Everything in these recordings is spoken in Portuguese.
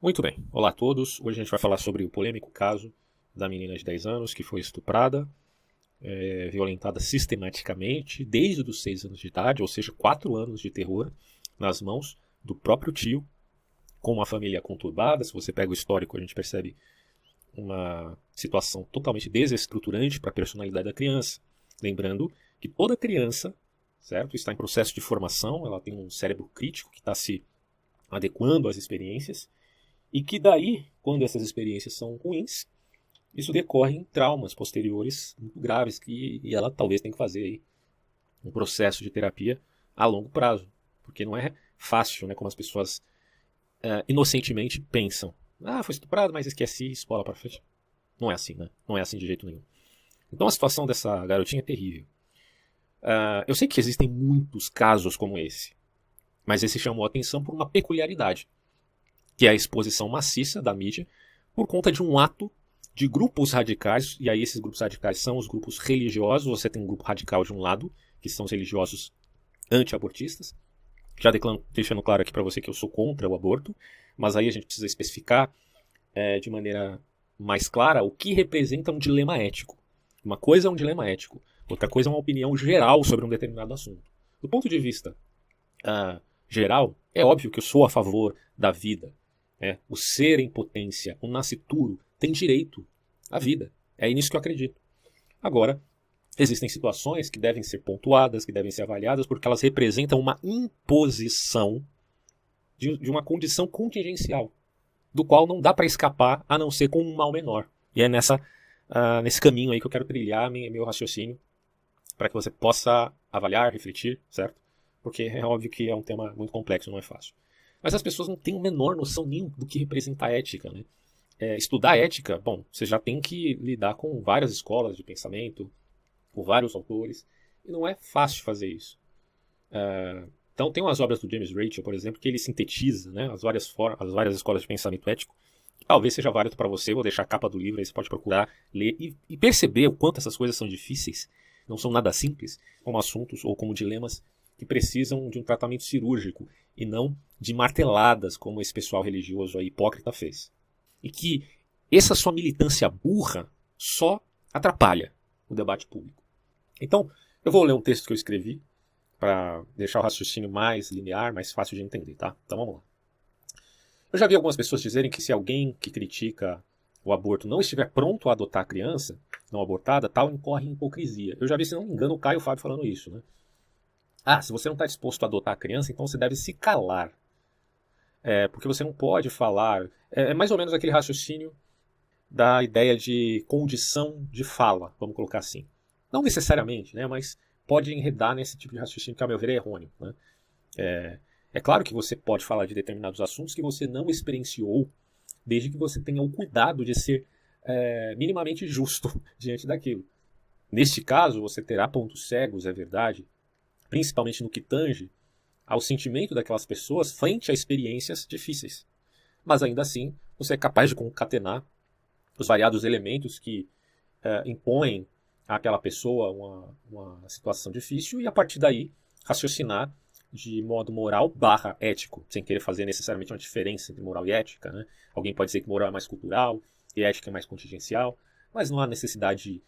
Muito bem, olá a todos. Hoje a gente vai falar sobre o polêmico caso da menina de 10 anos que foi estuprada, violentada sistematicamente desde os 6 anos de idade, ou seja, 4 anos de terror nas mãos do próprio tio, com uma família conturbada. Se você pega o histórico, a gente percebe uma situação totalmente desestruturante para a personalidade da criança. Lembrando que toda criança, certo, está em processo de formação, ela tem um cérebro crítico que está se adequando às experiências, e que daí, quando essas experiências são ruins, isso decorre em traumas posteriores muito graves e ela talvez tenha que fazer aí um processo de terapia a longo prazo. Porque não é fácil, né, como as pessoas inocentemente pensam. Ah, foi estuprado, mas esqueci, escola para frente. Não é assim, né? Não é assim de jeito nenhum. Então a situação dessa garotinha é terrível. Eu sei que existem muitos casos como esse, mas esse chamou a atenção por uma peculiaridade, que é a exposição maciça da mídia por conta de um ato de grupos radicais, e aí esses grupos radicais são os grupos religiosos. Você tem um grupo radical de um lado, que são os religiosos anti-abortistas. Já deixando claro aqui para você que eu sou contra o aborto, mas aí a gente precisa especificar de maneira mais clara o que representa um dilema ético. Uma coisa é um dilema ético, outra coisa é uma opinião geral sobre um determinado assunto. Do ponto de vista geral, é óbvio que eu sou a favor da vida. O ser em potência, o nascituro, tem direito à vida. É nisso que eu acredito. Agora, existem situações que devem ser pontuadas, que devem ser avaliadas, porque elas representam uma imposição de uma condição contingencial, do qual não dá para escapar a não ser com um mal menor. E é nesse caminho aí que eu quero trilhar meu raciocínio, para que você possa avaliar, refletir, certo? Porque é óbvio que é um tema muito complexo, não é fácil. Mas as pessoas não têm a menor noção nem do que representa a ética, né? Estudar ética, bom, você já tem que lidar com várias escolas de pensamento, com vários autores, e não é fácil fazer isso. Então tem umas obras do James Rachel, por exemplo, que ele sintetiza, né, as várias escolas de pensamento ético. Talvez seja válido para você, vou deixar a capa do livro, aí você pode procurar, ler e perceber o quanto essas coisas são difíceis, não são nada simples, como assuntos ou como dilemas que precisam de um tratamento cirúrgico e não de marteladas, como esse pessoal religioso aí, hipócrita fez. E que essa sua militância burra só atrapalha o debate público. Então, eu vou ler um texto que eu escrevi para deixar o raciocínio mais linear, mais fácil de entender, tá? Então vamos lá. Eu já vi algumas pessoas dizerem que se alguém que critica o aborto não estiver pronto a adotar a criança não abortada, tal incorre em hipocrisia. Eu já vi, se não me engano, o Caio Fábio falando isso, né? Se você não está disposto a adotar a criança, então você deve se calar. Porque você não pode falar. É mais ou menos aquele raciocínio da ideia de condição de fala, vamos colocar assim. Não necessariamente, né, mas pode enredar nesse tipo de raciocínio que, a meu ver, é errôneo. Né? É claro que você pode falar de determinados assuntos que você não experienciou, desde que você tenha o cuidado de ser minimamente justo diante daquilo. Neste caso, você terá pontos cegos, é verdade, principalmente no que tange ao sentimento daquelas pessoas frente a experiências difíceis. Mas ainda assim, você é capaz de concatenar os variados elementos que impõem àquela pessoa uma situação difícil e a partir daí raciocinar de modo moral / ético, sem querer fazer necessariamente uma diferença entre moral e ética. Né? Alguém pode dizer que moral é mais cultural e ética é mais contingencial, mas não há necessidade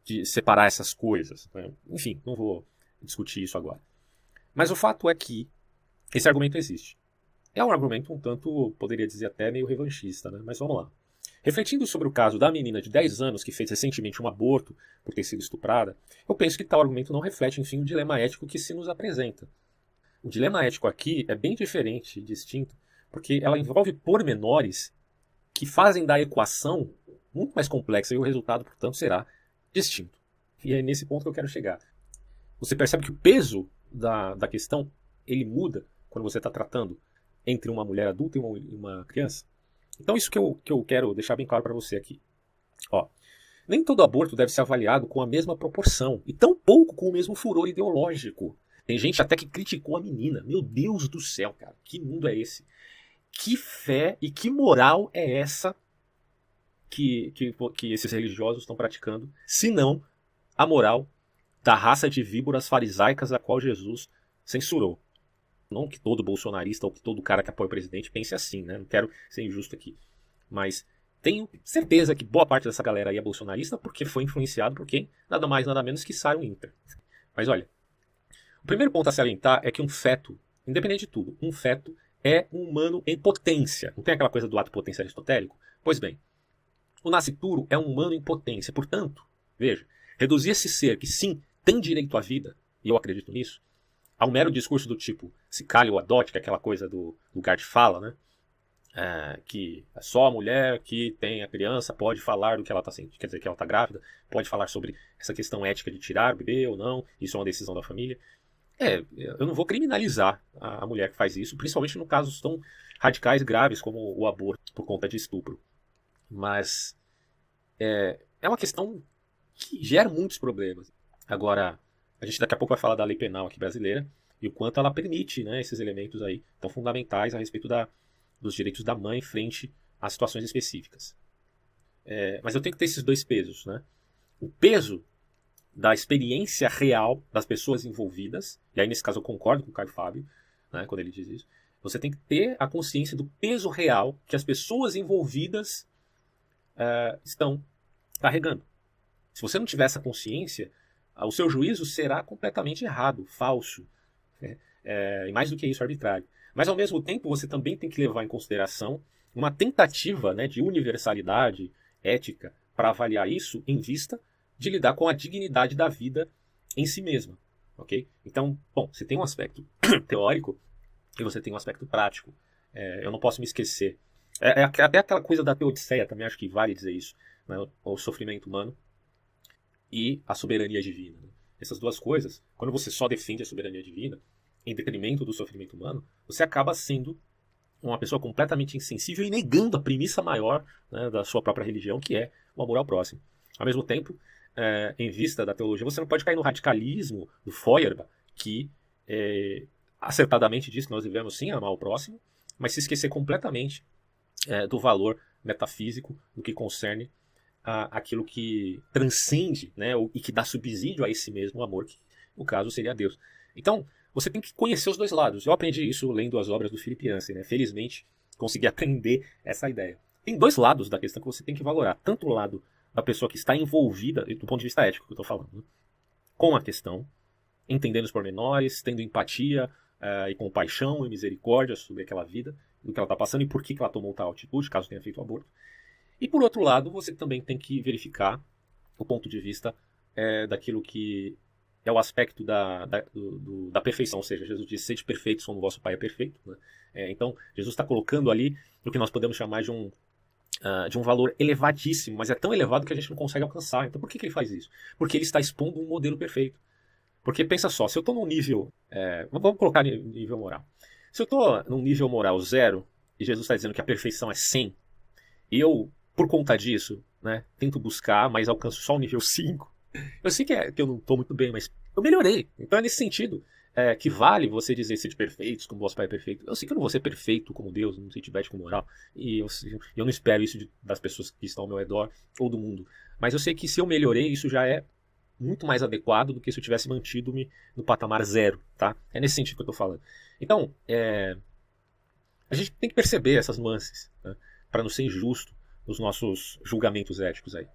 de separar essas coisas. Né? Enfim, não vou discutir isso agora. Mas o fato é que esse argumento existe. É um argumento um tanto, poderia dizer até meio revanchista, né? Mas vamos lá. Refletindo sobre o caso da menina de 10 anos que fez recentemente um aborto por ter sido estuprada, eu penso que tal argumento não reflete, enfim, o dilema ético que se nos apresenta. O dilema ético aqui é bem diferente, distinto, porque ela envolve pormenores que fazem da equação muito mais complexa e o resultado, portanto, será distinto. E é nesse ponto que eu quero chegar. Você percebe que o peso da questão ele muda quando você está tratando entre uma mulher adulta e uma criança? Então isso que eu quero deixar bem claro para você aqui. Nem todo aborto deve ser avaliado com a mesma proporção, e tampouco com o mesmo furor ideológico. Tem gente até que criticou a menina. Meu Deus do céu, cara, que mundo é esse? Que fé e que moral é essa que esses religiosos estão praticando, se não a moral da raça de víboras farisaicas a qual Jesus censurou? Não que todo bolsonarista ou que todo cara que apoia o presidente pense assim, né? Não quero ser injusto aqui. Mas tenho certeza que boa parte dessa galera aí é bolsonarista porque foi influenciado por quem? Nada mais, nada menos que Sarah Winter. Mas olha, o primeiro ponto a salientar é que um feto, independente de tudo, um feto é um humano em potência. Não tem aquela coisa do ato potência aristotélico? Pois bem, o nascituro é um humano em potência. Portanto, veja, reduzir esse ser que sim tem direito à vida, e eu acredito nisso, a um mero discurso do tipo se cale ou adote, que é aquela coisa do lugar de fala, né? Que só a mulher que tem a criança pode falar do que ela está sentindo, quer dizer, que ela está grávida, pode falar sobre essa questão ética de tirar o bebê ou não, isso é uma decisão da família. Eu não vou criminalizar a mulher que faz isso, principalmente no casos tão radicais e graves como o aborto por conta de estupro. Mas é uma questão que gera muitos problemas. Agora, a gente daqui a pouco vai falar da lei penal aqui brasileira e o quanto ela permite, né, esses elementos aí tão fundamentais a respeito dos direitos da mãe frente a situações específicas. Mas eu tenho que ter esses dois pesos, né? O peso da experiência real das pessoas envolvidas, e aí nesse caso eu concordo com o Caio Fábio, né, quando ele diz isso, você tem que ter a consciência do peso real que as pessoas envolvidas estão carregando. Se você não tiver essa consciência, o seu juízo será completamente errado, falso, e mais do que isso, arbitrário. Mas, ao mesmo tempo, você também tem que levar em consideração uma tentativa, né, de universalidade ética para avaliar isso em vista de lidar com a dignidade da vida em si mesma. Okay? Então, bom, você tem um aspecto teórico e você tem um aspecto prático. Eu não posso me esquecer. Até aquela coisa da Teodiceia também acho que vale dizer isso. Né, o sofrimento humano e a soberania divina. Né? Essas duas coisas, quando você só defende a soberania divina, em detrimento do sofrimento humano, você acaba sendo uma pessoa completamente insensível e negando a premissa maior, né, da sua própria religião, que é o amor ao próximo. Ao mesmo tempo, em vista da teologia, você não pode cair no radicalismo do Feuerbach, que acertadamente diz que nós devemos sim amar o próximo, mas se esquecer completamente do valor metafísico do que concerne aquilo que transcende, né, e que dá subsídio a esse mesmo amor, que no caso seria Deus. Então, você tem que conhecer os dois lados. Eu aprendi isso lendo as obras do Philip Yancey, né? Felizmente, consegui aprender essa ideia. Tem dois lados da questão que você tem que valorar. Tanto o lado da pessoa que está envolvida, do ponto de vista ético que eu estou falando, né, com a questão, entendendo os pormenores, tendo empatia e compaixão e misericórdia sobre aquela vida, do que ela está passando e por que ela tomou tal atitude, caso tenha feito o aborto. E por outro lado, você também tem que verificar o ponto de vista daquilo que é o aspecto da perfeição, ou seja, Jesus disse, sede perfeitos como o vosso Pai é perfeito. Né? Então, Jesus está colocando ali o que nós podemos chamar de um valor elevadíssimo, mas é tão elevado que a gente não consegue alcançar. Então, por que ele faz isso? Porque ele está expondo um modelo perfeito. Porque pensa só, se eu estou num nível... vamos colocar nível moral. Se eu estou num nível moral 0, e Jesus está dizendo que a perfeição é 100, e eu, por conta disso, né, tento buscar, mas alcanço só o nível 5, eu sei que eu não estou muito bem, mas eu melhorei. Então é nesse sentido que vale você dizer ser de perfeitos, como vosso Pai é perfeito. Eu sei que eu não vou ser perfeito como Deus, não sei de ética moral, e eu não espero isso das pessoas que estão ao meu redor ou do mundo. Mas eu sei que se eu melhorei, isso já é muito mais adequado do que se eu tivesse mantido-me no patamar 0. Tá? É nesse sentido que eu estou falando. Então, a gente tem que perceber essas nuances, né, para não ser injusto nos nossos julgamentos éticos aí.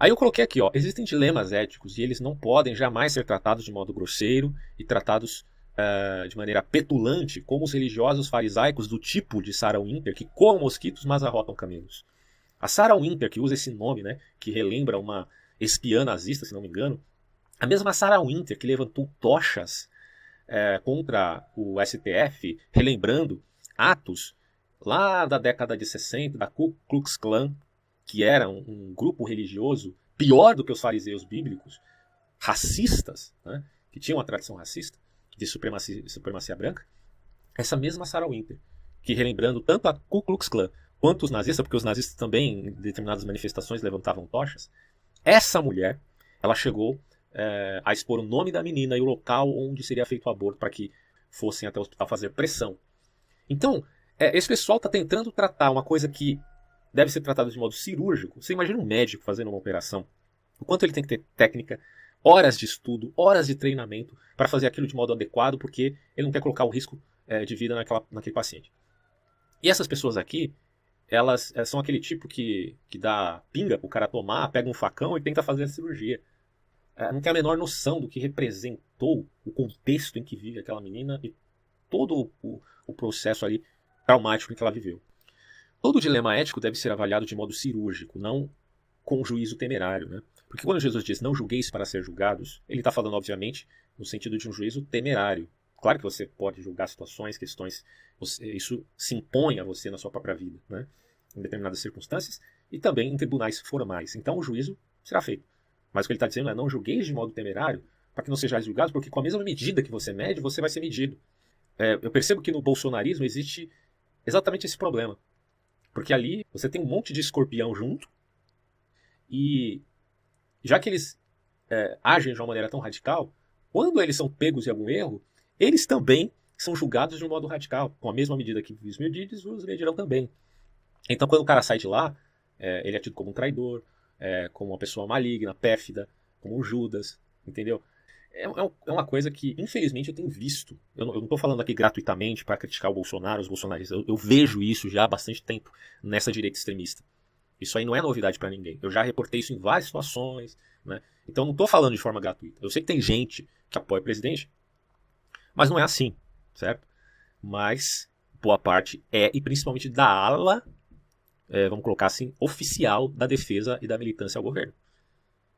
Aí eu coloquei aqui, ó, existem dilemas éticos e eles não podem jamais ser tratados de modo grosseiro e tratados de maneira petulante como os religiosos farisaicos do tipo de Sarah Winter que coam mosquitos mas arrotam camelos. A Sarah Winter, que usa esse nome, né, que relembra uma espiã nazista, se não me engano, a mesma Sarah Winter que levantou tochas contra o STF, relembrando atos lá da década de 60 da Ku Klux Klan, que era um grupo religioso pior do que os fariseus bíblicos, racistas, né, que tinham uma tradição racista, de supremacia branca, essa mesma Sarah Winter, que relembrando tanto a Ku Klux Klan quanto os nazistas, porque os nazistas também em determinadas manifestações levantavam tochas, essa mulher, ela chegou a expor o nome da menina e o local onde seria feito o aborto para que fossem até o hospital fazer pressão. Então, esse pessoal está tentando tratar uma coisa que deve ser tratada de modo cirúrgico. Você imagina um médico fazendo uma operação, o quanto ele tem que ter técnica, horas de estudo, horas de treinamento para fazer aquilo de modo adequado, porque ele não quer colocar o risco de vida naquele paciente. E essas pessoas aqui, elas são aquele tipo que dá pinga pro cara tomar, pega um facão e tenta fazer a cirurgia. Não tem a menor noção do que representou o contexto em que vive aquela menina e todo o processo ali traumático em que ela viveu. Todo dilema ético deve ser avaliado de modo cirúrgico, não com juízo temerário, né? Porque quando Jesus diz não julgueis para ser julgados, ele está falando, obviamente, no sentido de um juízo temerário. Claro que você pode julgar situações, questões, isso se impõe a você na sua própria vida, né? Em determinadas circunstâncias, e também em tribunais formais. Então o juízo será feito. Mas o que ele está dizendo é não julgueis de modo temerário, para que não sejais julgados, porque com a mesma medida que você mede, você vai ser medido. Eu percebo que no bolsonarismo existe exatamente esse problema. Porque ali você tem um monte de escorpião junto, e já que eles agem de uma maneira tão radical, quando eles são pegos em algum erro, eles também são julgados de um modo radical. Com a mesma medida que os medidos, os medirão também. Então quando o cara sai de lá, ele é tido como um traidor, como uma pessoa maligna, pérfida, como um Judas, entendeu? É uma coisa que, infelizmente, eu tenho visto. Eu não estou falando aqui gratuitamente para criticar o Bolsonaro, os bolsonaristas. Eu vejo isso já há bastante tempo nessa direita extremista. Isso aí não é novidade para ninguém. Eu já reportei isso em várias situações, né? Então não estou falando de forma gratuita. Eu sei que tem gente que apoia o presidente, mas não é assim, certo? Mas boa parte e principalmente da ala, vamos colocar assim, oficial da defesa e da militância ao governo.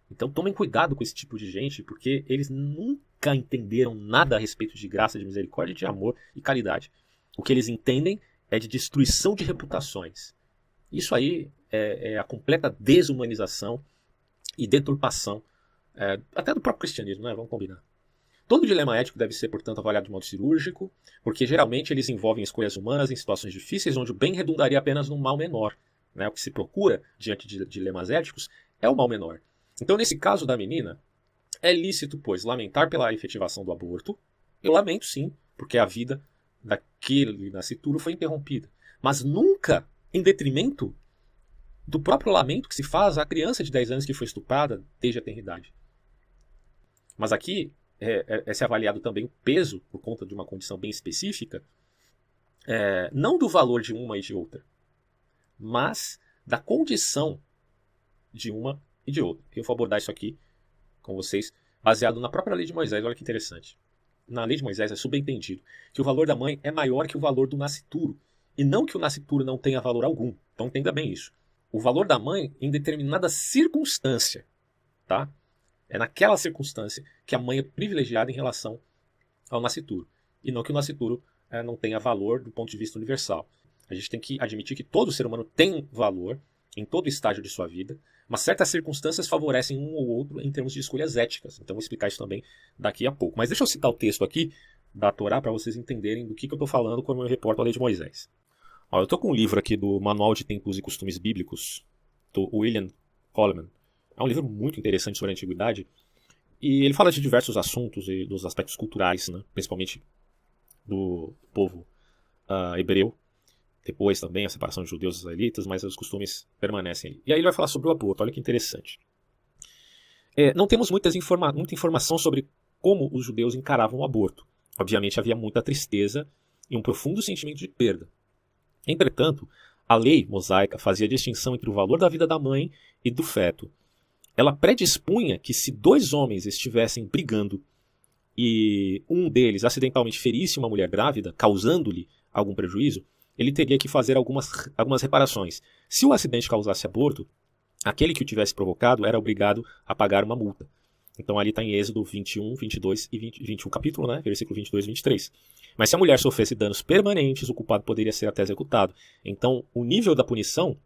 Então tomem cuidado com esse tipo de gente, porque eles nunca entenderam nada a respeito de graça, de misericórdia, de amor e caridade. O que eles entendem é de destruição de reputações. Isso aí é a completa desumanização e deturpação até do próprio cristianismo, né? Vamos combinar. Todo dilema ético deve ser, portanto, avaliado de modo cirúrgico, porque geralmente eles envolvem escolhas humanas em situações difíceis, onde o bem redundaria apenas num mal menor, né? O que se procura diante de dilemas éticos é o mal menor. Então, nesse caso da menina, é lícito, pois, lamentar pela efetivação do aborto. Eu lamento, sim, porque a vida daquele nascituro foi interrompida. Mas nunca em detrimento do próprio lamento que se faz à criança de 10 anos que foi estuprada desde a tenridade. Mas aqui é avaliado também o peso, por conta de uma condição bem específica, não do valor de uma e de outra, mas da condição de uma e de outra. Eu vou abordar isso aqui com vocês, baseado na própria lei de Moisés. Olha que interessante. Na lei de Moisés é subentendido que o valor da mãe é maior que o valor do nascituro, e não que o nascituro não tenha valor algum. Então entenda bem isso. O valor da mãe em determinada circunstância, tá? É naquela circunstância que a mãe é privilegiada em relação ao nascituro, e não que o nascituro não tenha valor do ponto de vista universal. A gente tem que admitir que todo ser humano tem valor em todo estágio de sua vida, mas certas circunstâncias favorecem um ou outro em termos de escolhas éticas. Então vou explicar isso também daqui a pouco. Mas deixa eu citar o texto aqui da Torá para vocês entenderem do que eu estou falando quando eu reporto a lei de Moisés. Eu estou com um livro aqui do Manual de Tempos e Costumes Bíblicos, do William Coleman. É um livro muito interessante sobre a antiguidade, e ele fala de diversos assuntos e dos aspectos culturais, né? Principalmente do povo hebreu. Depois também a separação de judeus e israelitas, mas os costumes permanecem ali. E aí ele vai falar sobre o aborto, olha que interessante. Não temos muita informação sobre como os judeus encaravam o aborto. Obviamente havia muita tristeza e um profundo sentimento de perda. Entretanto, a lei mosaica fazia distinção entre o valor da vida da mãe e do feto. Ela predispunha que se dois homens estivessem brigando e um deles acidentalmente ferisse uma mulher grávida, causando-lhe algum prejuízo, ele teria que fazer algumas reparações. Se o acidente causasse aborto, aquele que o tivesse provocado era obrigado a pagar uma multa. Então ali está em Êxodo 21, 22 e 21 capítulo, né? Versículo 22 e 23. Mas se a mulher sofresse danos permanentes, o culpado poderia ser até executado. Então o nível da punição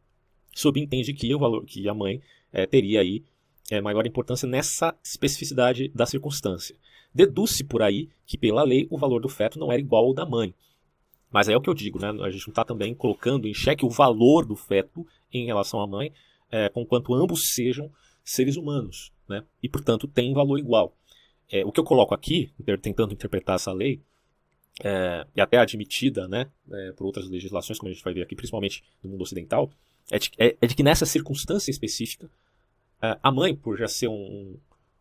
subentende que a mãe teria aí maior importância nessa especificidade da circunstância. Deduz-se por aí que pela lei o valor do feto não era igual ao da mãe. Mas é o que eu digo, né? A gente não está também colocando em xeque o valor do feto em relação à mãe, conquanto ambos sejam seres humanos, né? E, portanto, têm valor igual. O que eu coloco aqui, tentando interpretar essa lei, e até admitida, né, por outras legislações, como a gente vai ver aqui, principalmente no mundo ocidental, é de que nessa circunstância específica, a mãe, por já ser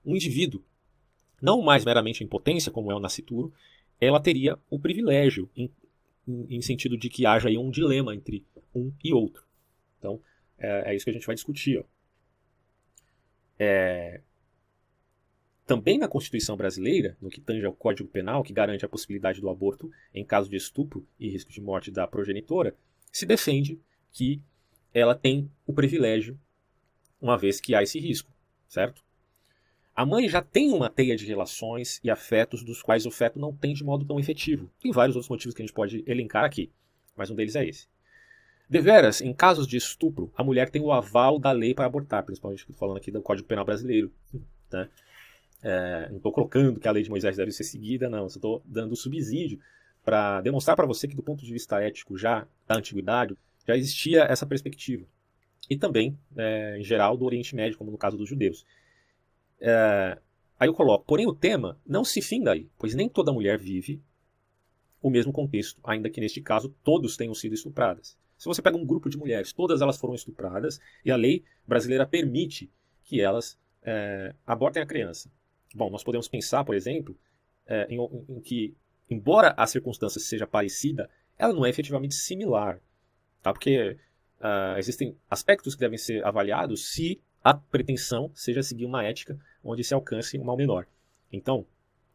um indivíduo, não mais meramente em potência, como é o nascituro, ela teria o privilégio, em sentido de que haja aí um dilema entre um e outro. Então, é isso que a gente vai discutir. Ó. Também na Constituição brasileira, no que tange ao Código Penal, que garante a possibilidade do aborto em caso de estupro e risco de morte da progenitora, se defende que ela tem o privilégio, uma vez que há esse risco, certo? A mãe já tem uma teia de relações e afetos dos quais o feto não tem de modo tão efetivo. Tem vários outros motivos que a gente pode elencar aqui, mas um deles é esse. Deveras, em casos de estupro, a mulher tem o aval da lei para abortar, principalmente falando aqui do Código Penal brasileiro, né? Não estou colocando que a lei de Moisés deve ser seguida, não. Estou dando subsídio para demonstrar para você que, do ponto de vista ético, já da antiguidade, já existia essa perspectiva. E também, em geral, do Oriente Médio, como no caso dos judeus. Aí eu coloco, porém o tema não se finda aí, pois nem toda mulher vive o mesmo contexto, ainda que neste caso todos tenham sido estupradas. Se você pega um grupo de mulheres, todas elas foram estupradas, e a lei brasileira permite que elas abortem a criança. Bom, nós podemos pensar, por exemplo, em que, embora a circunstância seja parecida, ela não é efetivamente similar. Tá? Porque existem aspectos que devem ser avaliados se a pretensão seja seguir uma ética onde se alcance um mal menor. Então,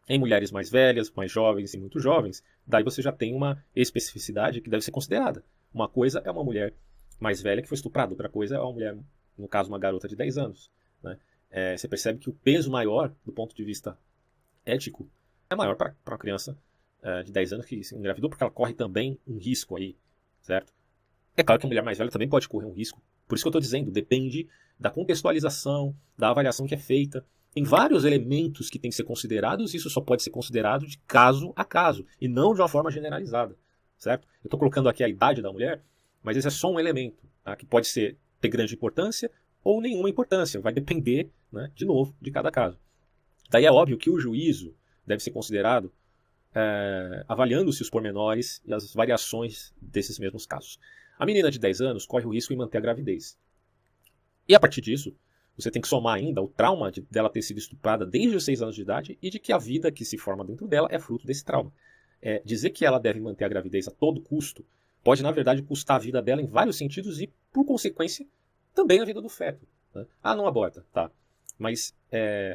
em mulheres mais velhas, mais jovens e muito jovens, daí você já tem uma especificidade que deve ser considerada. Uma coisa é uma mulher mais velha que foi estuprada, outra coisa é uma mulher, no caso, uma garota de 10 anos. Né? Você percebe que o peso maior, do ponto de vista ético, é maior para uma criança de 10 anos que se engravidou, porque ela corre também um risco aí, certo? É claro que a mulher mais velha também pode correr um risco. Por isso que eu estou dizendo, depende da contextualização, da avaliação que é feita. Tem vários elementos que têm que ser considerados, e isso só pode ser considerado de caso a caso, e não de uma forma generalizada, certo? Eu estou colocando aqui a idade da mulher, mas esse é só um elemento, tá? Que pode ter grande importância ou nenhuma importância, vai depender, né, de novo, de cada caso. Daí é óbvio que o juízo deve ser considerado avaliando-se os pormenores e as variações desses mesmos casos. A menina de 10 anos corre o risco em manter a gravidez. E a partir disso, você tem que somar ainda o trauma dela ter sido estuprada desde os 6 anos de idade e de que a vida que se forma dentro dela é fruto desse trauma. Dizer que ela deve manter a gravidez a todo custo pode, na verdade, custar a vida dela em vários sentidos e, por consequência, também a vida do feto. Né? Não aborta, tá. Mas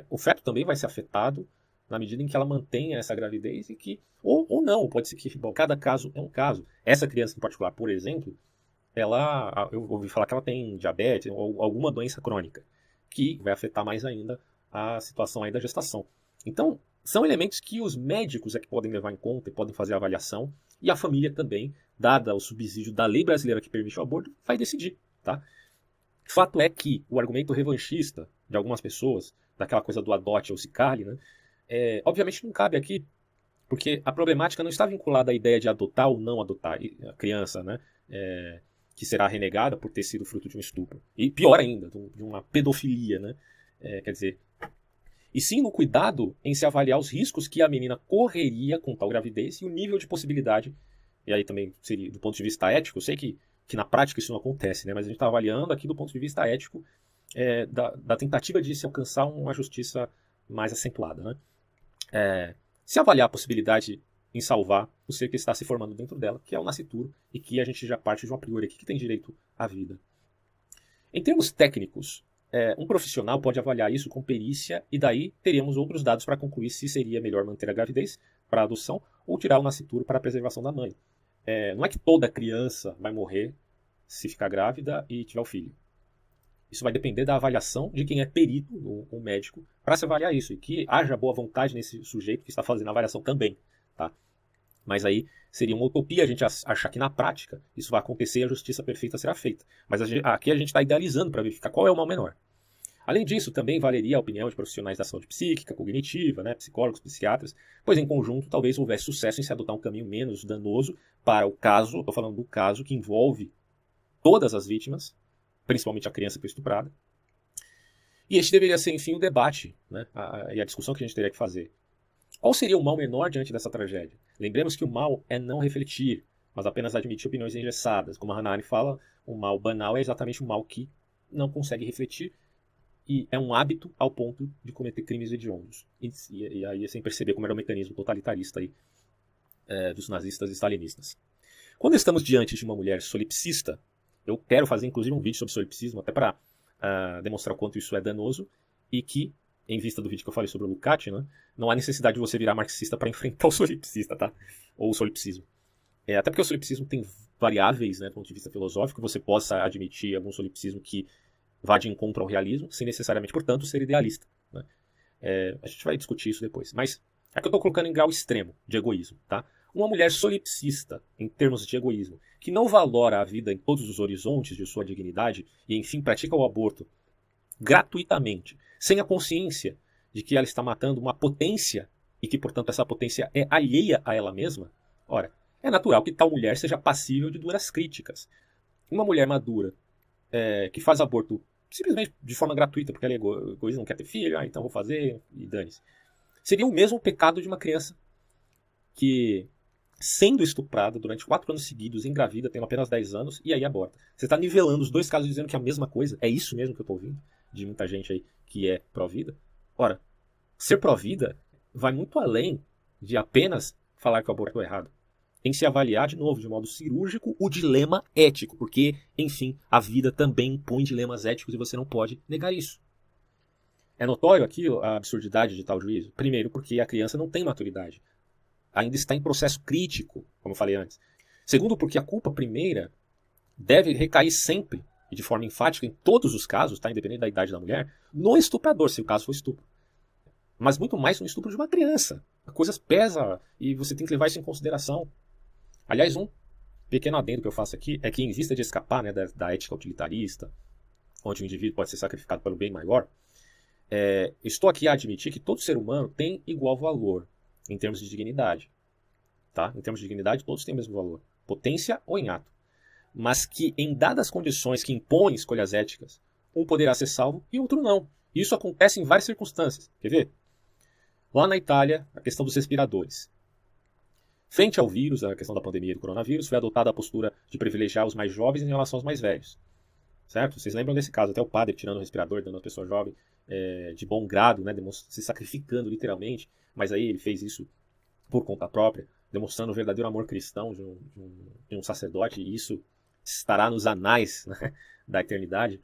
o feto também vai ser afetado na medida em que ela mantenha essa gravidez e que, ou não, pode ser que, bom, cada caso é um caso. Essa criança em particular, por exemplo, eu ouvi falar que ela tem diabetes ou alguma doença crônica, que vai afetar mais ainda a situação aí da gestação. Então, são elementos que os médicos que podem levar em conta e podem fazer a avaliação, e a família também, dada o subsídio da lei brasileira que permite o aborto, vai decidir, tá? Fato é que o argumento revanchista de algumas pessoas, daquela coisa do adote ou se cale, né, obviamente não cabe aqui, porque a problemática não está vinculada à ideia de adotar ou não adotar a criança, né, que será renegada por ter sido fruto de um estupro. E pior ainda, de uma pedofilia, né? Quer dizer, e sim no cuidado em se avaliar os riscos que a menina correria com tal gravidez e o nível de possibilidade, e aí também seria do ponto de vista ético, eu sei que na prática isso não acontece, né? Mas a gente está avaliando aqui do ponto de vista ético da tentativa de se alcançar uma justiça mais acentuada, né? Se avaliar a possibilidade em salvar o ser que está se formando dentro dela, que é o nascituro, e que a gente já parte de uma priori aqui que tem direito à vida. Em termos técnicos, um profissional pode avaliar isso com perícia e daí teríamos outros dados para concluir se seria melhor manter a gravidez para a adoção ou tirar o nascituro para a preservação da mãe. Não é que toda criança vai morrer se ficar grávida e tiver o filho. Isso vai depender da avaliação de quem é perito, o médico, para se avaliar isso. E que haja boa vontade nesse sujeito que está fazendo a avaliação também. Tá? Mas aí seria uma utopia a gente achar que na prática isso vai acontecer e a justiça perfeita será feita. Mas aqui a gente está idealizando para verificar qual é o mal menor. Além disso, também valeria a opinião de profissionais da saúde psíquica, cognitiva, né, psicólogos, psiquiatras, pois em conjunto talvez houvesse sucesso em se adotar um caminho menos danoso para o caso, estou falando do caso que envolve todas as vítimas, principalmente a criança que foi estuprada. E este deveria ser, enfim, o debate, né, e a discussão que a gente teria que fazer. Qual seria o mal menor diante dessa tragédia? Lembremos que o mal é não refletir, mas apenas admitir opiniões engessadas. Como a Hannah Arendt fala, o mal banal é exatamente o mal que não consegue refletir e é um hábito ao ponto de cometer crimes hediondos. E aí é sem perceber como era o mecanismo totalitarista aí, dos nazistas e stalinistas. Quando estamos diante de uma mulher solipsista, eu quero fazer inclusive um vídeo sobre solipsismo, até para demonstrar o quanto isso é danoso, e que, em vista do vídeo que eu falei sobre o Lukács, né, não há necessidade de você virar marxista para enfrentar o solipsista, tá? Ou o solipsismo. Até porque o solipsismo tem variáveis, né, do ponto de vista filosófico, você possa admitir algum solipsismo que vá de encontro ao realismo, sem necessariamente, portanto, ser idealista. Né? A gente vai discutir isso depois. Mas aqui eu estou colocando em grau extremo de egoísmo. Tá? Uma mulher solipsista, em termos de egoísmo, que não valora a vida em todos os horizontes de sua dignidade e, enfim, pratica o aborto gratuitamente, sem a consciência de que ela está matando uma potência e que, portanto, essa potência é alheia a ela mesma, ora, é natural que tal mulher seja passível de duras críticas. Uma mulher madura que faz aborto simplesmente de forma gratuita, porque ela é egoísta, não quer ter filho, então vou fazer e dane-se. Seria o mesmo pecado de uma criança que, sendo estuprada durante 4 anos seguidos, engravida, tendo apenas 10 anos, e aí aborta. Você está nivelando os dois casos dizendo que é a mesma coisa? É isso mesmo que eu estou ouvindo? De muita gente aí que é pró-vida? Ora, ser pró-vida vai muito além de apenas falar que o aborto é errado. Tem que se avaliar, de novo, de modo cirúrgico, o dilema ético, porque, enfim, a vida também impõe dilemas éticos e você não pode negar isso. É notório aqui a absurdidade de tal juízo? Primeiro, porque a criança não tem maturidade. Ainda está em processo crítico, como eu falei antes. Segundo, porque a culpa primeira deve recair sempre, e de forma enfática, em todos os casos, tá, independente da idade da mulher, no estuprador, se o caso for estupro. Mas muito mais no estupro de uma criança. A coisa pesa e você tem que levar isso em consideração. Aliás, um pequeno adendo que eu faço aqui é que, em vista de escapar, né, da ética utilitarista, onde o indivíduo pode ser sacrificado pelo bem maior, estou aqui a admitir que todo ser humano tem igual valor em termos de dignidade. Tá? Em termos de dignidade, todos têm o mesmo valor, potência ou em ato. Mas que, em dadas condições que impõem escolhas éticas, um poderá ser salvo e outro não. Isso acontece em várias circunstâncias. Quer ver? Lá na Itália, a questão dos respiradores. Frente ao vírus, a questão da pandemia do coronavírus, foi adotada a postura de privilegiar os mais jovens em relação aos mais velhos. Certo? Vocês lembram desse caso, até o padre tirando o respirador, dando a pessoa jovem de bom grado, né, se sacrificando literalmente, mas aí ele fez isso por conta própria, demonstrando o verdadeiro amor cristão de um sacerdote, e isso estará nos anais, né, da eternidade.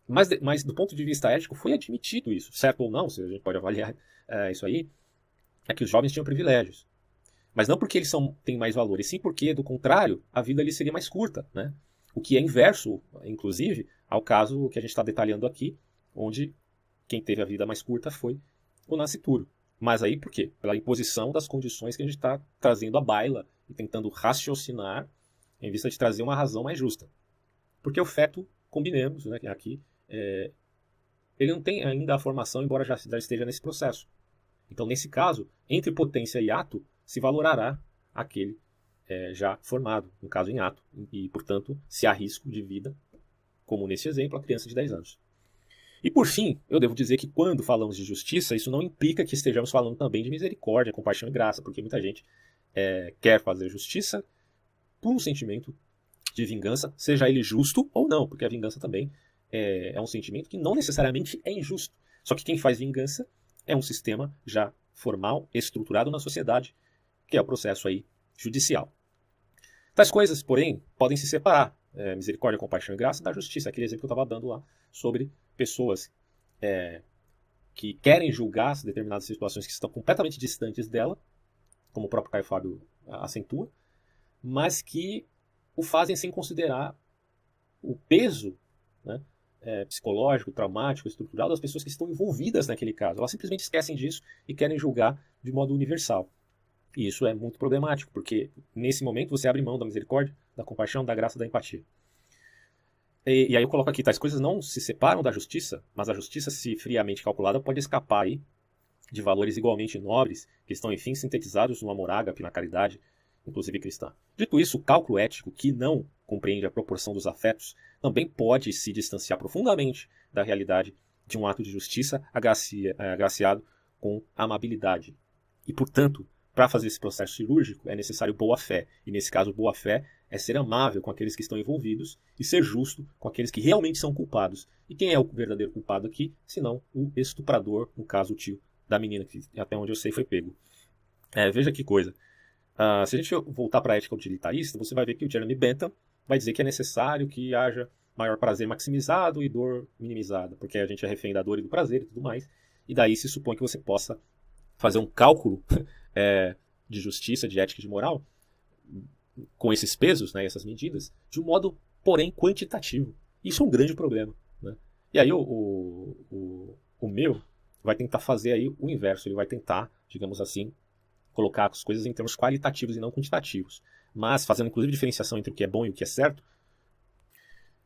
Mas do ponto de vista ético foi admitido isso, certo ou não, se a gente pode avaliar isso aí, é que os jovens tinham privilégios. Mas não porque eles têm mais valor, e sim porque, do contrário, a vida ali seria mais curta, né? O que é inverso, inclusive, ao caso que a gente está detalhando aqui, onde quem teve a vida mais curta foi o nascituro. Mas aí por quê? Pela imposição das condições que a gente está trazendo à baila e tentando raciocinar em vista de trazer uma razão mais justa. Porque o feto, combinemos, né, aqui, ele não tem ainda a formação, embora já esteja nesse processo. Então, nesse caso, entre potência e ato, se valorará aquele já formado, no caso em ato, e, portanto, se há risco de vida, como nesse exemplo, a criança de 10 anos. E, por fim, eu devo dizer que quando falamos de justiça, isso não implica que estejamos falando também de misericórdia, compaixão e graça, porque muita gente quer fazer justiça por um sentimento de vingança, seja ele justo ou não, porque a vingança também é um sentimento que não necessariamente é injusto. Só que quem faz vingança é um sistema já formal, estruturado na sociedade, que é o processo aí judicial. Tais coisas, porém, podem se separar. Misericórdia, compaixão e graça da justiça. Aquele exemplo que eu estava dando lá sobre pessoas que querem julgar determinadas situações que estão completamente distantes dela, como o próprio Caio Fábio acentua, mas que o fazem sem considerar o peso, né, psicológico, traumático, estrutural das pessoas que estão envolvidas naquele caso. Elas simplesmente esquecem disso e querem julgar de modo universal. E isso é muito problemático, porque nesse momento você abre mão da misericórdia, da compaixão, da graça, da empatia. E aí eu coloco aqui, tais coisas não se separam da justiça, mas a justiça, se friamente calculada, pode escapar aí de valores igualmente nobres, que estão, enfim, sintetizados no amor ágape, na caridade, inclusive cristã. Dito isso, o cálculo ético, que não compreende a proporção dos afetos, também pode se distanciar profundamente da realidade de um ato de justiça agraciado com amabilidade. E, portanto, para fazer esse processo cirúrgico é necessário boa fé. E, nesse caso, boa fé é ser amável com aqueles que estão envolvidos e ser justo com aqueles que realmente são culpados. E quem é o verdadeiro culpado aqui, senão o estuprador, no caso o tio da menina, que até onde eu sei foi pego. Veja que coisa. Se a gente voltar para a ética utilitarista, você vai ver que o Jeremy Bentham vai dizer que é necessário que haja maior prazer maximizado e dor minimizada, porque a gente é refém da dor e do prazer e tudo mais, e daí se supõe que você possa fazer um cálculo de justiça, de ética e de moral com esses pesos, né, essas medidas, de um modo, porém, quantitativo. Isso é um grande problema. Né? E aí o meu vai tentar fazer aí o inverso, ele vai tentar, digamos assim, colocar as coisas em termos qualitativos e não quantitativos, mas fazendo inclusive diferenciação entre o que é bom e o que é certo,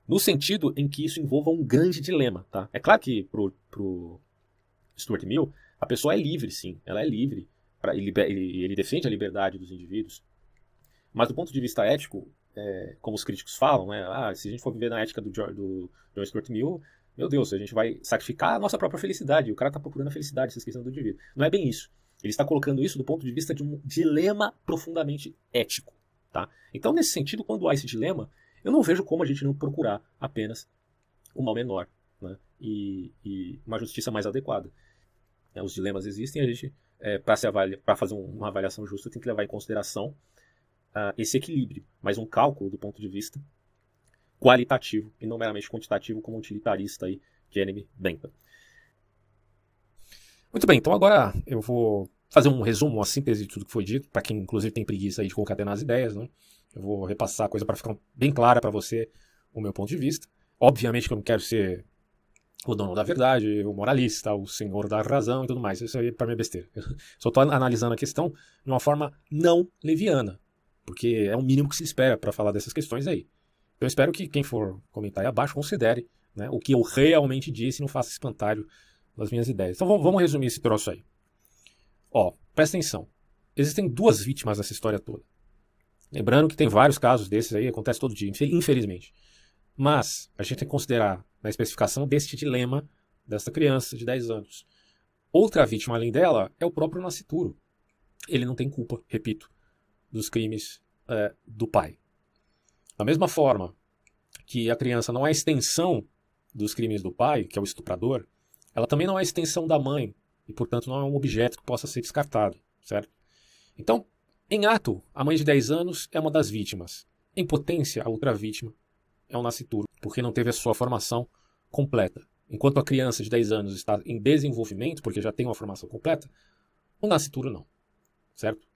no sentido em que isso envolva um grande dilema. Tá? É claro que pro Stuart Mill, a pessoa é livre, sim, ela é livre, ele defende a liberdade dos indivíduos, mas do ponto de vista ético, como os críticos falam, né, se a gente for viver na ética do John Stuart Mill, meu Deus, a gente vai sacrificar a nossa própria felicidade, e o cara está procurando a felicidade, se esquecendo do indivíduo. Não é bem isso. Ele está colocando isso do ponto de vista de um dilema profundamente ético. Tá? Então, nesse sentido, quando há esse dilema, eu não vejo como a gente não procurar apenas o mal menor, né? e uma justiça mais adequada. Os dilemas existem, a gente, para fazer uma avaliação justa, tem que levar em consideração esse equilíbrio, mas um cálculo do ponto de vista qualitativo e não meramente quantitativo, como o utilitarista aí, Jeremy Bentham. Muito bem, então agora eu vou fazer um resumo, uma síntese de tudo que foi dito, para quem inclusive tem preguiça aí de concatenar as ideias, né? Eu vou repassar a coisa para ficar bem clara para você o meu ponto de vista. Obviamente que eu não quero ser o dono da verdade, o moralista, o senhor da razão e tudo mais. Isso aí para mim é besteira. Eu só estou analisando a questão de uma forma não leviana, porque é o mínimo que se espera para falar dessas questões aí. Eu espero que quem for comentar aí abaixo considere, né, o que eu realmente disse e não faça espantalho das minhas ideias. Então vamos resumir esse troço aí. Presta atenção. Existem duas vítimas dessa história toda. Lembrando que tem vários casos desses aí, acontece todo dia, infelizmente. Mas a gente tem que considerar na especificação deste dilema dessa criança de 10 anos. Outra vítima além dela é o próprio nascituro. Ele não tem culpa, repito, dos crimes do pai. Da mesma forma que a criança não é a extensão dos crimes do pai, que é o estuprador, ela também não é a extensão da mãe e, portanto, não é um objeto que possa ser descartado, certo? Então, em ato, a mãe de 10 anos é uma das vítimas. Em potência, a outra vítima é o nascituro, porque não teve a sua formação completa. Enquanto a criança de 10 anos está em desenvolvimento, porque já tem uma formação completa, o nascituro não, certo?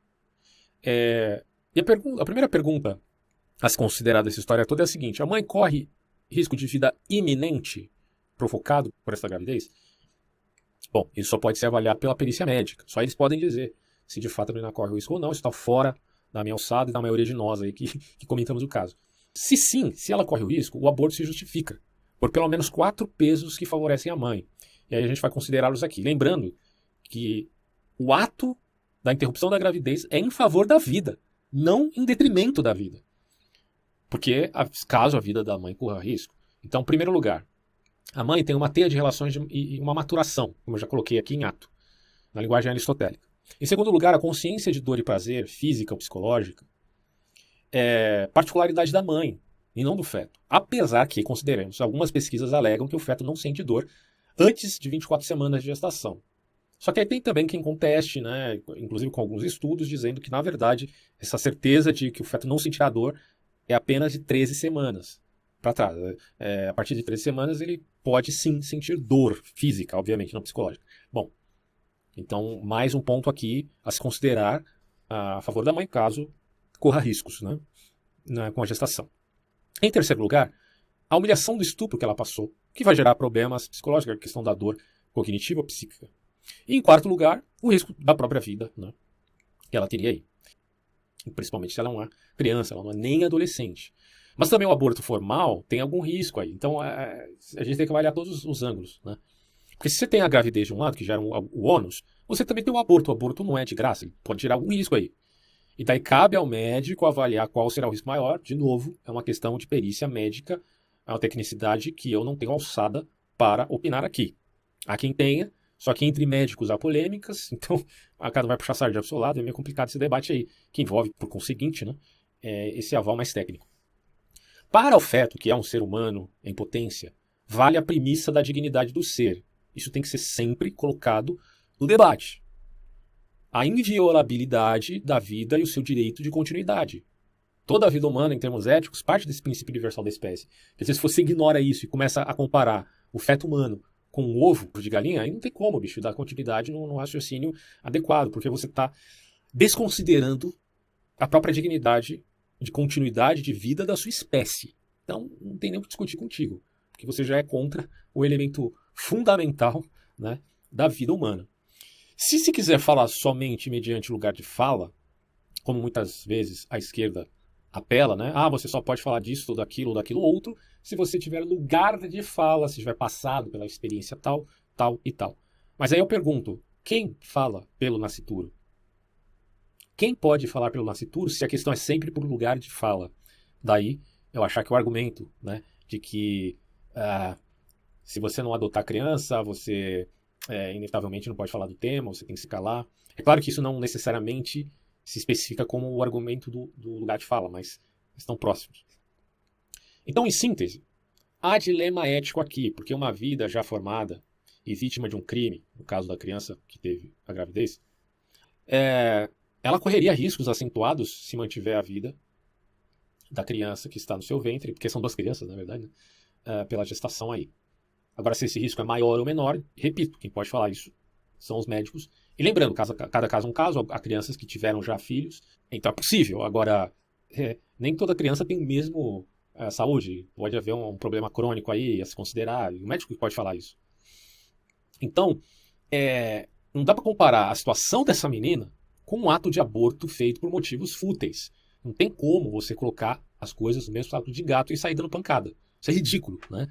E a primeira pergunta a se considerar dessa história toda é a seguinte: a mãe corre risco de vida iminente provocado por essa gravidez? Bom, isso só pode ser avaliado pela perícia médica. Só eles podem dizer se de fato a menina corre o risco ou não. Isso está fora da minha alçada e da maioria de nós aí que comentamos o caso. Se sim, se ela corre o risco, o aborto se justifica por pelo menos 4 pesos que favorecem a mãe. E aí a gente vai considerá-los aqui. Lembrando que o ato da interrupção da gravidez é em favor da vida, não em detrimento da vida. Porque caso a vida da mãe corra risco. Então, em primeiro lugar, a mãe tem uma teia de relações e uma maturação, como eu já coloquei aqui em ato, na linguagem aristotélica. Em segundo lugar, a consciência de dor e prazer, física ou psicológica, é particularidade da mãe e não do feto. Apesar que, consideremos, algumas pesquisas alegam que o feto não sente dor antes de 24 semanas de gestação. Só que aí tem também quem conteste, né, inclusive com alguns estudos, dizendo que, na verdade, essa certeza de que o feto não sentirá dor é apenas de 13 semanas para trás. A partir de 13 semanas ele pode sim sentir dor física, obviamente, não psicológica. Bom, então mais um ponto aqui a se considerar a favor da mãe, caso corra riscos, né, com a gestação. Em terceiro lugar, a humilhação do estupro que ela passou, que vai gerar problemas psicológicos, a questão da dor cognitiva ou psíquica. E em quarto lugar, o risco da própria vida, né, que ela teria aí. Principalmente se ela é uma criança, ela não é nem adolescente. Mas também o aborto formal tem algum risco aí. Então a gente tem que avaliar todos os ângulos, né? Porque se você tem a gravidez de um lado, que gera o ônus, você também tem o aborto. O aborto não é de graça, ele pode gerar algum risco aí. E daí cabe ao médico avaliar qual será o risco maior. De novo, é uma questão de perícia médica, é uma tecnicidade que eu não tenho alçada para opinar aqui. Há quem tenha, só que entre médicos há polêmicas, então a cada vai puxar sardinha para o seu lado, é meio complicado esse debate aí, que envolve, por conseguinte, né, esse aval mais técnico. Para o feto, que é um ser humano em potência, vale a premissa da dignidade do ser. Isso tem que ser sempre colocado no debate. A inviolabilidade da vida e o seu direito de continuidade. Toda a vida humana, em termos éticos, parte desse princípio universal da espécie. Quer dizer, se você ignora isso e começa a comparar o feto humano com um ovo de galinha, aí não tem como, bicho, dar continuidade no raciocínio adequado, porque você está desconsiderando a própria dignidade de continuidade de vida da sua espécie. Então, não tem nem o que discutir contigo, porque você já é contra o elemento fundamental, né, da vida humana. Se quiser falar somente mediante lugar de fala, como muitas vezes a esquerda apela, né? Você só pode falar disso, daquilo outro, se você tiver lugar de fala, se tiver passado pela experiência tal, tal e tal. Mas aí eu pergunto, quem fala pelo nascituro? Quem pode falar pelo nascituro se a questão é sempre por lugar de fala? Daí eu achar que o argumento, né, de que se você não adotar criança, você inevitavelmente não pode falar do tema, você tem que se calar. É claro que isso não necessariamente se especifica como o argumento do lugar de fala, mas estão próximos. Então, em síntese, há dilema ético aqui, porque uma vida já formada e vítima de um crime, no caso da criança que teve a gravidez, ela correria riscos acentuados se mantiver a vida da criança que está no seu ventre, porque são duas crianças, na verdade, né, pela gestação aí. Agora, se esse risco é maior ou menor, repito, quem pode falar isso são os médicos. E lembrando, cada caso é um caso, há crianças que tiveram já filhos, então é possível. Agora, nem toda criança tem o mesmo saúde, pode haver um problema crônico aí a se considerar, e o médico que pode falar isso. Então, não dá para comparar a situação dessa menina com um ato de aborto feito por motivos fúteis. Não tem como você colocar as coisas no mesmo saco de gato e sair dando pancada. Isso é ridículo, né?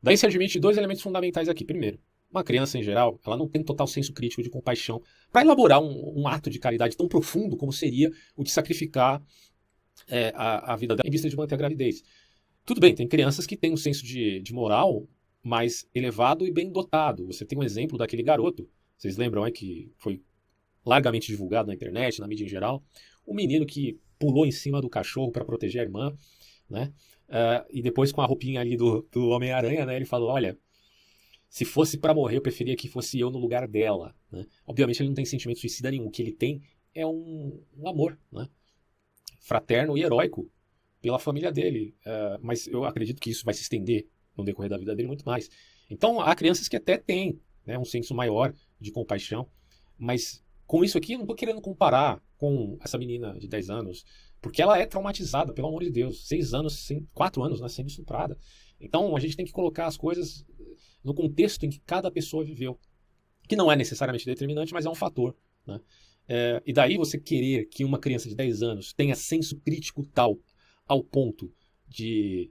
Daí se admite dois elementos fundamentais aqui. Primeiro, uma criança em geral, ela não tem total senso crítico de compaixão para elaborar um ato de caridade tão profundo como seria o de sacrificar a vida dela em vista de manter a gravidez. Tudo bem, tem crianças que têm um senso de moral mais elevado e bem dotado. Você tem um exemplo daquele garoto, vocês lembram que foi largamente divulgado na internet, na mídia em geral, o menino que pulou em cima do cachorro para proteger a irmã, né? E depois com a roupinha ali do Homem-Aranha, né, ele falou, olha, se fosse para morrer, eu preferia que fosse eu no lugar dela, né? Obviamente ele não tem sentimento suicida nenhum, o que ele tem é um amor, né, fraterno e heróico pela família dele, mas eu acredito que isso vai se estender no decorrer da vida dele muito mais. Então há crianças que até têm, né, um senso maior de compaixão, mas com isso aqui eu não estou querendo comparar com essa menina de 10 anos, porque ela é traumatizada, pelo amor de Deus, 6 anos, 4 anos, né, sendo estuprada. Então a gente tem que colocar as coisas no contexto em que cada pessoa viveu, que não é necessariamente determinante, mas é um fator, né? E daí você querer que uma criança de 10 anos tenha senso crítico tal ao ponto de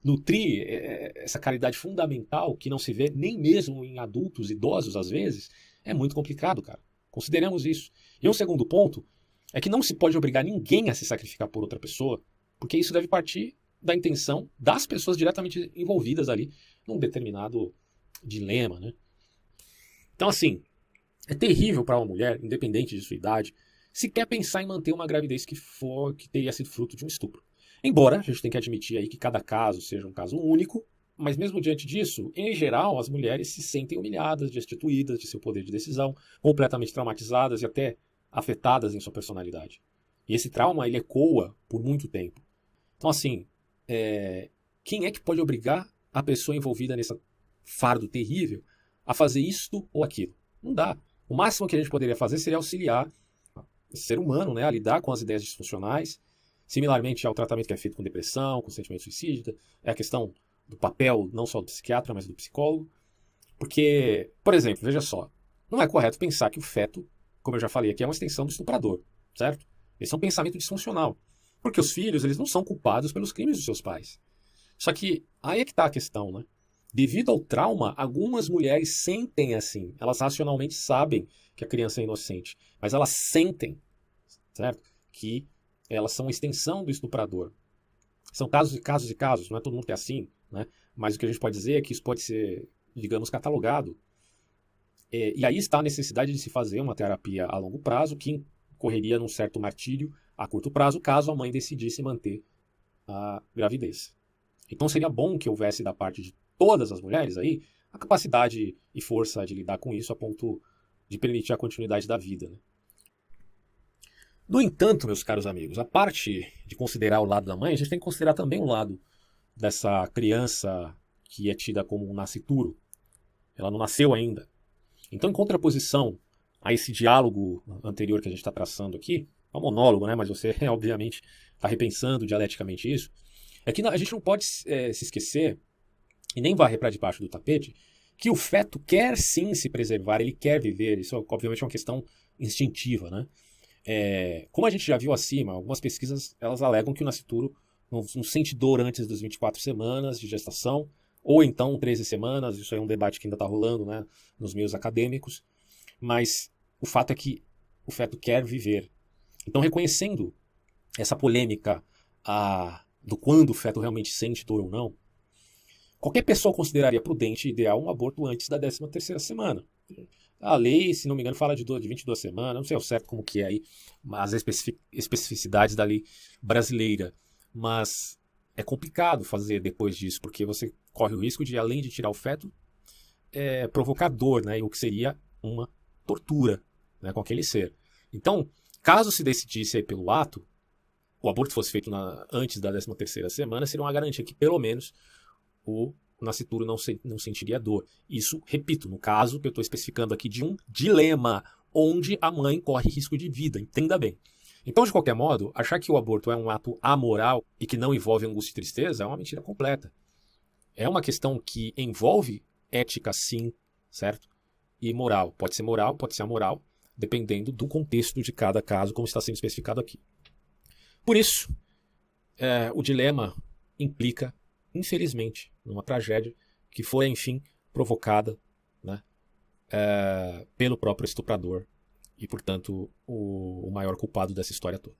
nutrir essa caridade fundamental que não se vê nem mesmo em adultos, idosos às vezes, é muito complicado, cara. Consideremos isso. E um segundo ponto é que não se pode obrigar ninguém a se sacrificar por outra pessoa, porque isso deve partir da intenção das pessoas diretamente envolvidas ali num determinado dilema, né? Então, assim, é terrível para uma mulher, independente de sua idade, sequer pensar em manter uma gravidez que teria sido fruto de um estupro. Embora a gente tenha que admitir aí que cada caso seja um caso único, mas mesmo diante disso, em geral, as mulheres se sentem humilhadas, destituídas de seu poder de decisão, completamente traumatizadas e até afetadas em sua personalidade. E esse trauma, ele ecoa por muito tempo. Então, assim, quem é que pode obrigar a pessoa envolvida nesse fardo terrível a fazer isto ou aquilo? Não dá. O máximo que a gente poderia fazer seria auxiliar esse ser humano, né, a lidar com as ideias disfuncionais, similarmente ao tratamento que é feito com depressão, com sentimento suicida, é a questão do papel não só do psiquiatra, mas do psicólogo. Porque, por exemplo, veja só, não é correto pensar que o feto, como eu já falei aqui, é uma extensão do estuprador, certo? Esse é um pensamento disfuncional. Porque os filhos, eles não são culpados pelos crimes dos seus pais. Só que aí é que está a questão, né? Devido ao trauma, algumas mulheres sentem assim. Elas racionalmente sabem que a criança é inocente, mas elas sentem, certo? Que elas são uma extensão do estuprador. São casos e casos e casos, não é todo mundo que é assim, né? Mas o que a gente pode dizer é que isso pode ser, digamos, catalogado. E aí está a necessidade de se fazer uma terapia a longo prazo, que correria num certo martírio a curto prazo, caso a mãe decidisse manter a gravidez. Então seria bom que houvesse da parte de todas as mulheres aí a capacidade e força de lidar com isso a ponto de permitir a continuidade da vida, né? No entanto, meus caros amigos, a parte de considerar o lado da mãe, a gente tem que considerar também o lado dessa criança que é tida como um nascituro. Ela não nasceu ainda. Então, em contraposição a esse diálogo anterior que a gente está traçando aqui, é um monólogo, né? Mas você, obviamente, está repensando dialeticamente isso, é que a gente não pode se esquecer, e nem varrer para debaixo do tapete, que o feto quer sim se preservar, ele quer viver. Isso, obviamente, é uma questão instintiva, né? Como a gente já viu acima, algumas pesquisas elas alegam que o nascituro não sente dor antes das 24 semanas de gestação, ou então 13 semanas, isso aí é um debate que ainda está rolando, né, nos meios acadêmicos, mas o fato é que o feto quer viver. Então, reconhecendo essa polêmica do quando o feto realmente sente dor ou não, qualquer pessoa consideraria prudente e ideal um aborto antes da 13ª semana. A lei, se não me engano, fala de 22 semanas, não sei ao certo como que é aí, as especificidades da lei brasileira. Mas é complicado fazer depois disso, porque você corre o risco de, além de tirar o feto, provocar dor, né, o que seria uma tortura, né, com aquele ser. Então, caso se decidisse aí pelo ato, o aborto fosse feito antes da 13ª semana, seria uma garantia que, pelo menos, o nascituro não sentiria dor. Isso, repito, no caso que eu estou especificando aqui de um dilema, onde a mãe corre risco de vida, entenda bem. Então, de qualquer modo, achar que o aborto é um ato amoral e que não envolve angústia e tristeza é uma mentira completa. É uma questão que envolve ética, sim, certo? E moral. Pode ser moral, pode ser amoral, dependendo do contexto de cada caso, como está sendo especificado aqui. Por isso, o dilema implica, infelizmente, numa tragédia que foi, enfim, provocada, né, pelo próprio estuprador e, portanto, o maior culpado dessa história toda.